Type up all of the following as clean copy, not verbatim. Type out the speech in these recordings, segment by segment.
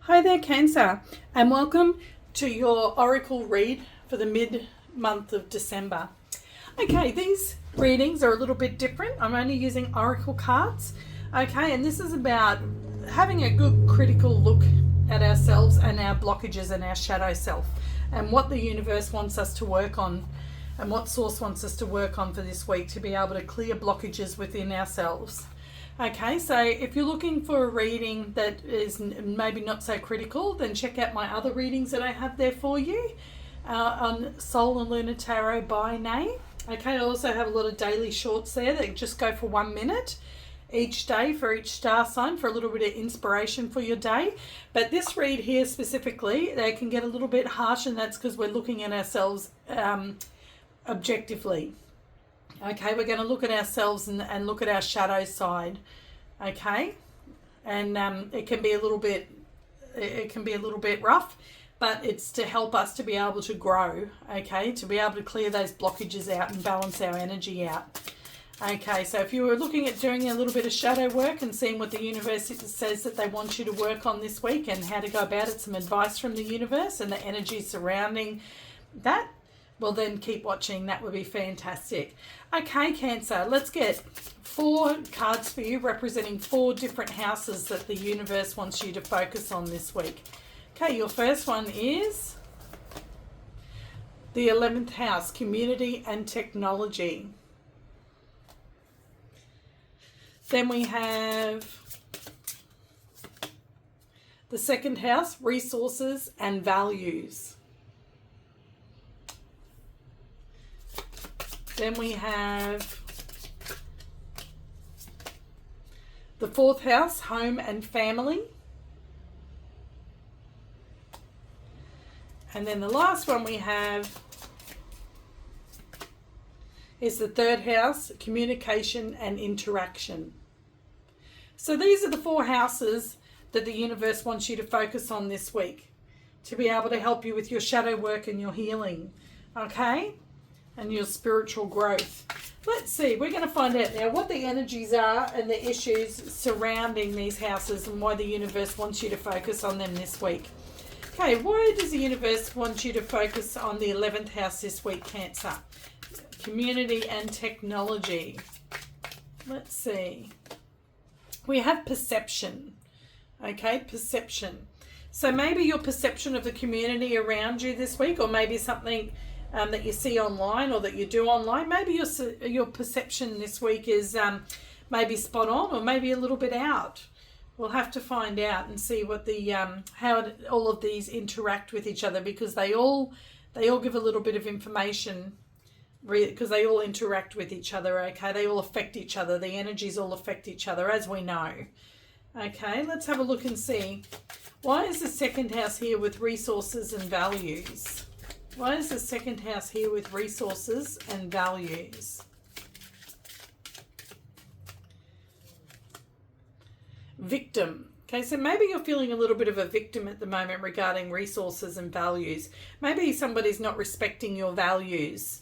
Hi there, Cancer, and welcome to your Oracle read for the mid-month of December. Okay, these readings are a little bit different. I'm only using Oracle cards. Okay, and this is about having a good critical look at ourselves and our blockages and our shadow self and what the universe wants us to work on and what source wants us to work on for this week to be able to clear blockages within ourselves. Okay, so if you're looking for a reading that is maybe not so critical, then check out my other readings that I have there for you on Soul and Lunar Tarot by Nay. Okay, I also have a lot of daily shorts there that just go for 1 minute each day for each star sign for a little bit of inspiration for your day. But this read here specifically, they can get a little bit harsh, and that's because we're looking at ourselves objectively. Okay, we're going to look at ourselves and look at our shadow side. Okay, and it can be a little bit rough, but it's to help us to be able to grow. Okay, to be able to clear those blockages out and balance our energy out. Okay, so if you were looking at doing a little bit of shadow work and seeing what the universe says that they want you to work on this week and how to go about it, some advice from the universe and the energy surrounding that, well then keep watching. That would be fantastic. Okay, Cancer, let's get 4 cards for you representing 4 different houses that the universe wants you to focus on this week. Okay, your first one is the 11th house, community and technology. Then we have the 2nd house, resources and values. Then we have the 4th house, home and family. And then the last one we have is the 3rd house, communication and interaction. So these are the 4 houses that the universe wants you to focus on this week to be able to help you with your shadow work and your healing. Okay? And your spiritual growth. Let's see, we're going to find out now what the energies are and the issues surrounding these houses and why the universe wants you to focus on them this week. Okay, why does the universe want you to focus on the 11th house this week, Cancer? Community and technology. Let's see. We have perception. Okay, perception. So maybe your perception of the community around you this week, or maybe something that you see online or that you do online, maybe your perception this week is maybe spot on or maybe a little bit out. We'll have to find out and see what the how all of these interact with each other, because they all give a little bit of information, because they all interact with each other. Okay, they all affect each other. The energies all affect each other, as we know. Okay, let's have a look and see. Why is the 2nd house here with resources and values? Why is the 2nd house here with resources and values? Victim. Okay, so maybe you're feeling a little bit of a victim at the moment regarding resources and values. Maybe somebody's not respecting your values.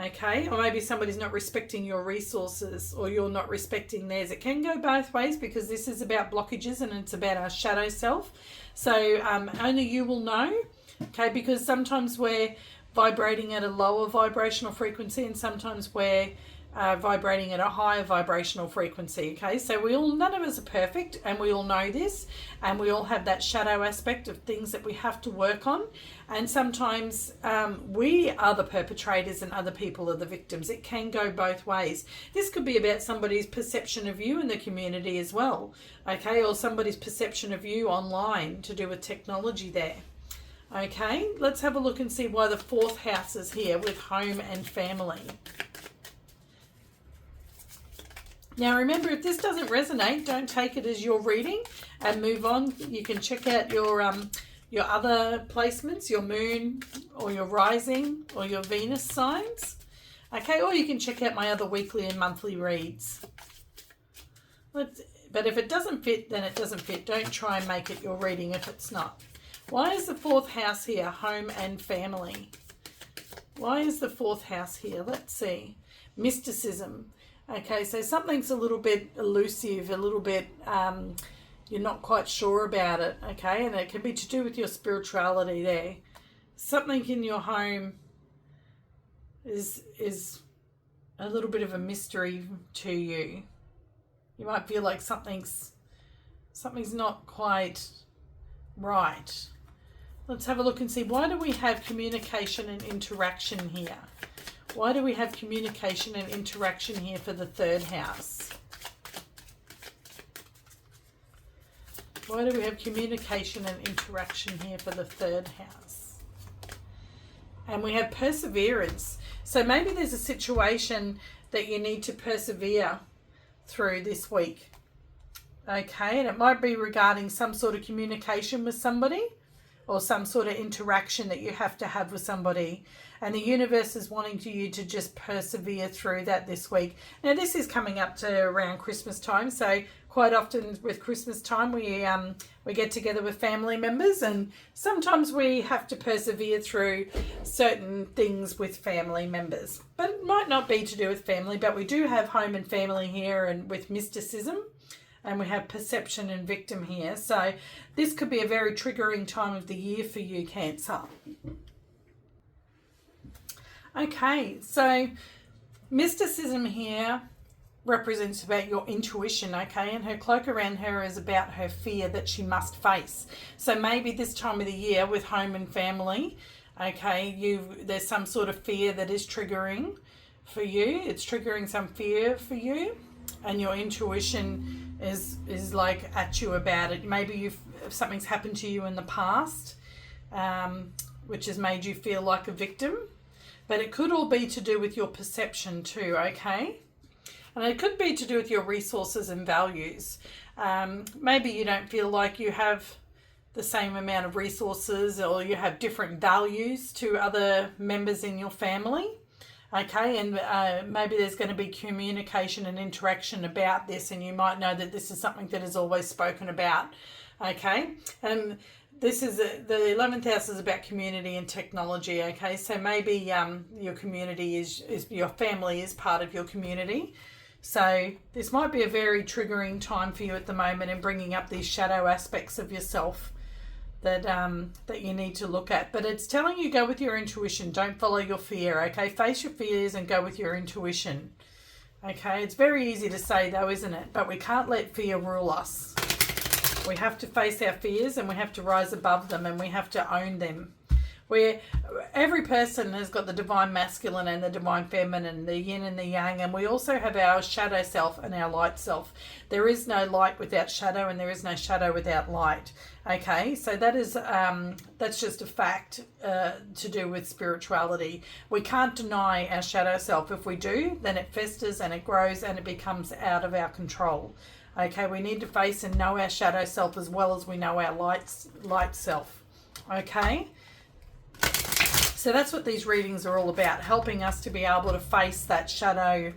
Okay, or maybe somebody's not respecting your resources or you're not respecting theirs. It can go both ways, because this is about blockages and it's about our shadow self. So only you will know. Okay, because sometimes we're vibrating at a lower vibrational frequency and sometimes we're vibrating at a higher vibrational frequency. Okay, so none of us are perfect, and we all know this, and we all have that shadow aspect of things that we have to work on, and sometimes we are the perpetrators and other people are the victims. It can go both ways. This could be about somebody's perception of you in the community as well, okay, or somebody's perception of you online to do with technology there. Okay, let's have a look and see why the 4th house is here with home and family. Now remember, if this doesn't resonate, don't take it as your reading and move on. You can check out your other placements, your moon or your rising or your Venus signs. Okay, or you can check out my other weekly and monthly reads. But if it doesn't fit, then it doesn't fit. Don't try and make it your reading if it's not. Why is the 4th house here, home and family? Why is the 4th house here? Let's see. Mysticism. Okay, so something's a little bit elusive, a little bit you're not quite sure about it, okay? And it can be to do with your spirituality there. Something in your home is a little bit of a mystery to you. You might feel like something's not quite right. Let's have a look and see, why do we have communication and interaction here? Why do we have communication and interaction here for the third house? Why do we have communication and interaction here for the third house? And we have perseverance. So maybe there's a situation that you need to persevere through this week. Okay, and it might be regarding some sort of communication with somebody or some sort of interaction that you have to have with somebody. And the universe is wanting you to just persevere through that this week. Now, this is coming up to around Christmas time. So quite often with Christmas time, we get together with family members, and sometimes we have to persevere through certain things with family members. But it might not be to do with family, but we do have home and family here, and with mysticism. And we have perception and victim here. So this could be a very triggering time of the year for you, Cancer. Okay, so mysticism here represents about your intuition, okay? And her cloak around her is about her fear that she must face. So maybe this time of the year with home and family, okay, there's some sort of fear that is triggering for you. It's triggering some fear for you. And your intuition is like at you about it. Maybe something's happened to you in the past, which has made you feel like a victim. But it could all be to do with your perception too, okay? And it could be to do with your resources and values. Maybe you don't feel like you have the same amount of resources, or you have different values to other members in your family. Okay, and maybe there's going to be communication and interaction about this, and you might know that this is something that is always spoken about. Okay, and this is the 11th house is about community and technology. Okay, so maybe your community is your family is part of your community. So this might be a very triggering time for you at the moment, in bringing up these shadow aspects of yourself that you need to look at. But it's telling you, go with your intuition. Don't follow your fear, okay? Face your fears and go with your intuition, okay? It's very easy to say though, isn't it? But we can't let fear rule us. We have to face our fears, and we have to rise above them, and we have to own them. Every person has got the divine masculine and the divine feminine, the yin and the yang, and we also have our shadow self and our light self. There is no light without shadow, and there is no shadow without light. Okay, so that is that's just a fact to do with spirituality. We can't deny our shadow self. If we do, then it festers and it grows and it becomes out of our control. Okay, we need to face and know our shadow self as well as we know our light self. Okay. So that's what these readings are all about, helping us to be able to face that shadow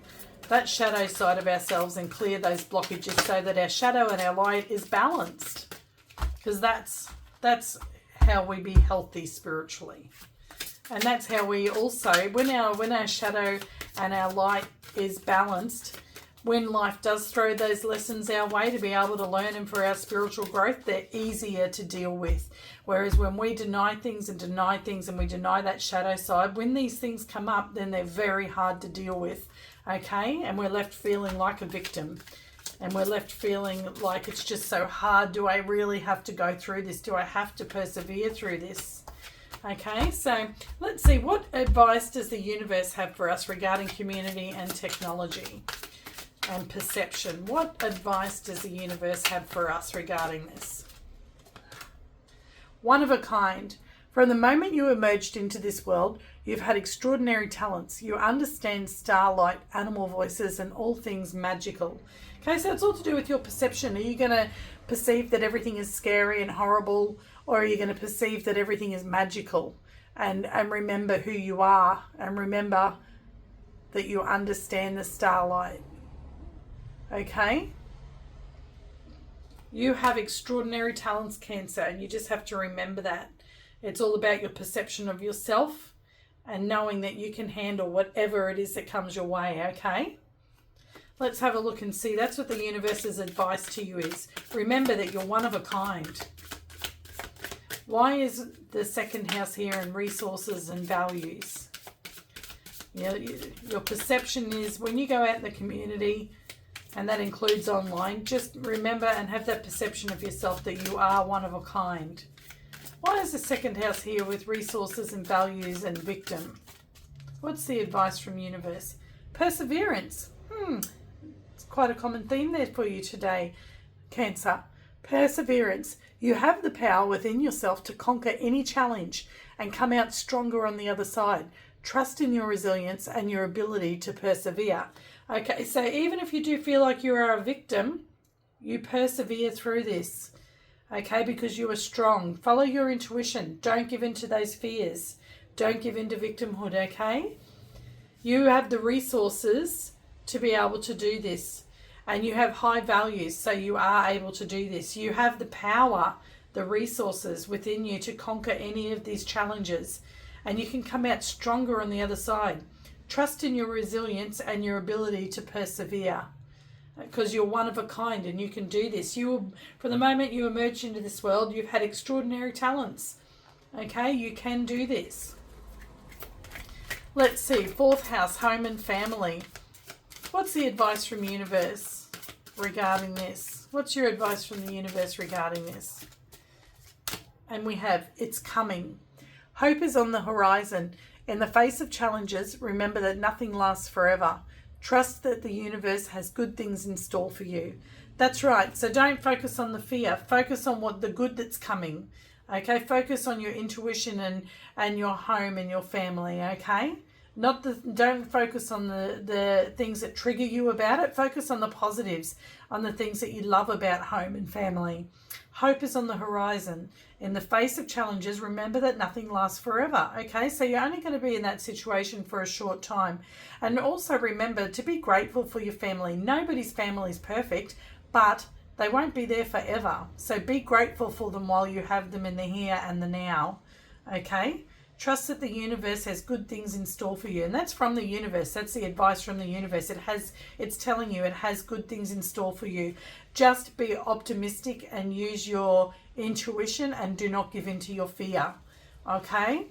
side of ourselves and clear those blockages so that our shadow and our light is balanced. Because that's how we be healthy spiritually. And that's how we also, when our shadow and our light is balanced, when life does throw those lessons our way to be able to learn them for our spiritual growth, they're easier to deal with. Whereas when we deny things and we deny that shadow side, when these things come up, then they're very hard to deal with, okay? And we're left feeling like a victim. And we're left feeling like it's just so hard. Do I really have to go through this? Do I have to persevere through this? Okay, so let's see, what advice does the universe have for us regarding community and technology and perception? What advice does the universe have for us regarding this? One of a kind. From the moment you emerged into this world, you've had extraordinary talents. You understand starlight, animal voices, and all things magical. Okay, so it's all to do with your perception. Are you going to perceive that everything is scary and horrible, or are you going to perceive that everything is magical? And remember who you are, and remember that you understand the starlight. Okay? You have extraordinary talents, Cancer, and you just have to remember that. It's all about your perception of yourself and knowing that you can handle whatever it is that comes your way, okay? Let's have a look and see. That's what the universe's advice to you is. Remember that you're one of a kind. Why is the second house here in resources and values? Your perception is when you go out in the community, and that includes online, just remember and have that perception of yourself that you are one of a kind. Why is the second house here with resources and values and victim? What's the advice from universe? Perseverance. It's quite a common theme there for you today, Cancer. Perseverance. You have the power within yourself to conquer any challenge and come out stronger on the other side. Trust in your resilience and your ability to persevere. Okay, so even if you do feel like you are a victim, you persevere through this. Okay, because you are strong. Follow your intuition. Don't give in to those fears. Don't give in to victimhood, okay? You have the resources to be able to do this. And you have high values, so you are able to do this. You have the power, the resources within you to conquer any of these challenges. And you can come out stronger on the other side. Trust in your resilience and your ability to persevere. Because you're one of a kind and you can do this. From the moment you emerge into this world, you've had extraordinary talents. Okay, you can do this. Let's see, fourth house, home and family. What's the advice from universe regarding this? What's your advice from the universe regarding this? And we have, it's coming. Hope is on the horizon. In the face of challenges, remember that nothing lasts forever. Trust that the universe has good things in store for you. That's right. So don't focus on the fear. Focus on the good that's coming. Okay. Focus on your intuition and your home and your family. Okay. Don't focus on the things that trigger you about it. Focus on the positives, on the things that you love about home and family. Hope is on the horizon. In the face of challenges, remember that nothing lasts forever. Okay, so you're only going to be in that situation for a short time. And also remember to be grateful for your family. Nobody's family is perfect, but they won't be there forever. So be grateful for them while you have them in the here and the now. Okay, trust that the universe has good things in store for you. And that's from the universe. That's the advice from the universe. It's telling you it has good things in store for you. Just be optimistic and use your intuition and do not give in to your fear. Okay?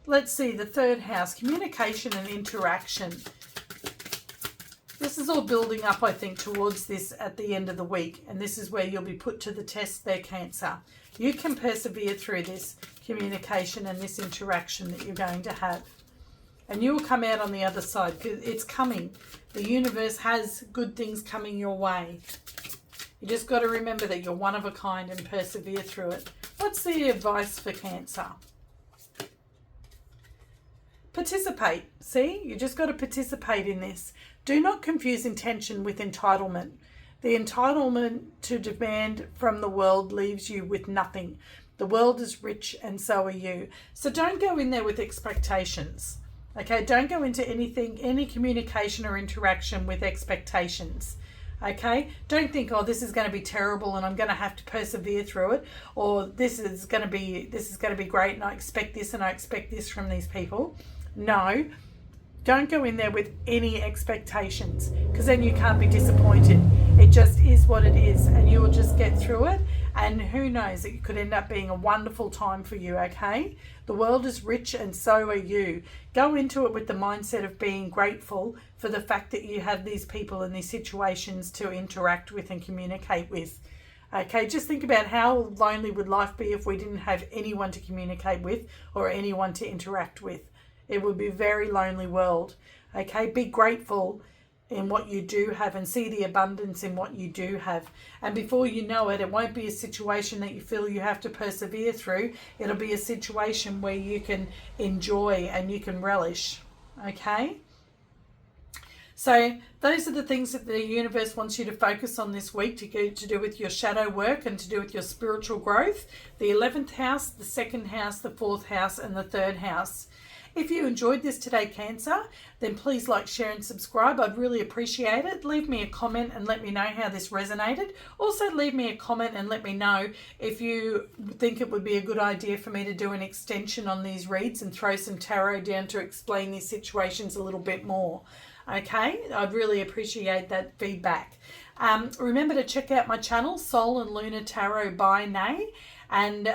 Let's see, the third house, communication and interaction. This is all building up, I think, towards this at the end of the week. And this is where you'll be put to the test there, Cancer. You can persevere through this communication and this interaction that you're going to have. And you will come out on the other side. It's coming. The universe has good things coming your way. You just got to remember that you're one of a kind and persevere through it. What's the advice for Cancer? Participate. See, you just got to participate in this. Do not confuse intention with entitlement. The entitlement to demand from the world leaves you with nothing. The world is rich and so are you. So don't go in there with expectations. Okay, don't go into any communication or interaction with expectations. Okay, don't think, oh, this is going to be terrible and I'm going to have to persevere through it, or this is going to be great and I expect this from these people. No, don't go in there with any expectations, because then you can't be disappointed. It just is what it is, and you will just get through it. And who knows, it could end up being a wonderful time for you, okay? The world is rich and so are you. Go into it with the mindset of being grateful for the fact that you have these people and these situations to interact with and communicate with. Okay, just think about how lonely would life be if we didn't have anyone to communicate with or anyone to interact with. It would be a very lonely world. Okay, be grateful in what you do have and see the abundance in what you do have. And before you know it, it won't be a situation that you feel you have to persevere through. It'll be a situation where you can enjoy and you can relish. Okay? So those are the things that the universe wants you to focus on this week to do with your shadow work and to do with your spiritual growth. The 11th house, the 2nd house, the 4th house, and the 3rd house. If you enjoyed this today, Cancer, then please like, share and subscribe. I'd really appreciate it. Leave me a comment and let me know how this resonated. Also, leave me a comment and let me know if you think it would be a good idea for me to do an extension on these reads and throw some tarot down to explain these situations a little bit more. Okay, I'd really appreciate that feedback. Remember to check out my channel, Sol and Luna Tarot by Nay. And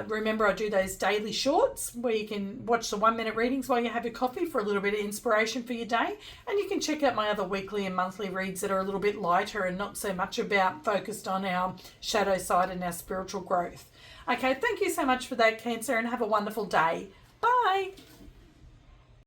remember, I do those daily shorts where you can watch the 1 minute readings while you have your coffee for a little bit of inspiration for your day. And you can check out my other weekly and monthly reads that are a little bit lighter and not so much about focused on our shadow side and our spiritual growth. Okay, thank you so much for that, Cancer, and have a wonderful day. Bye.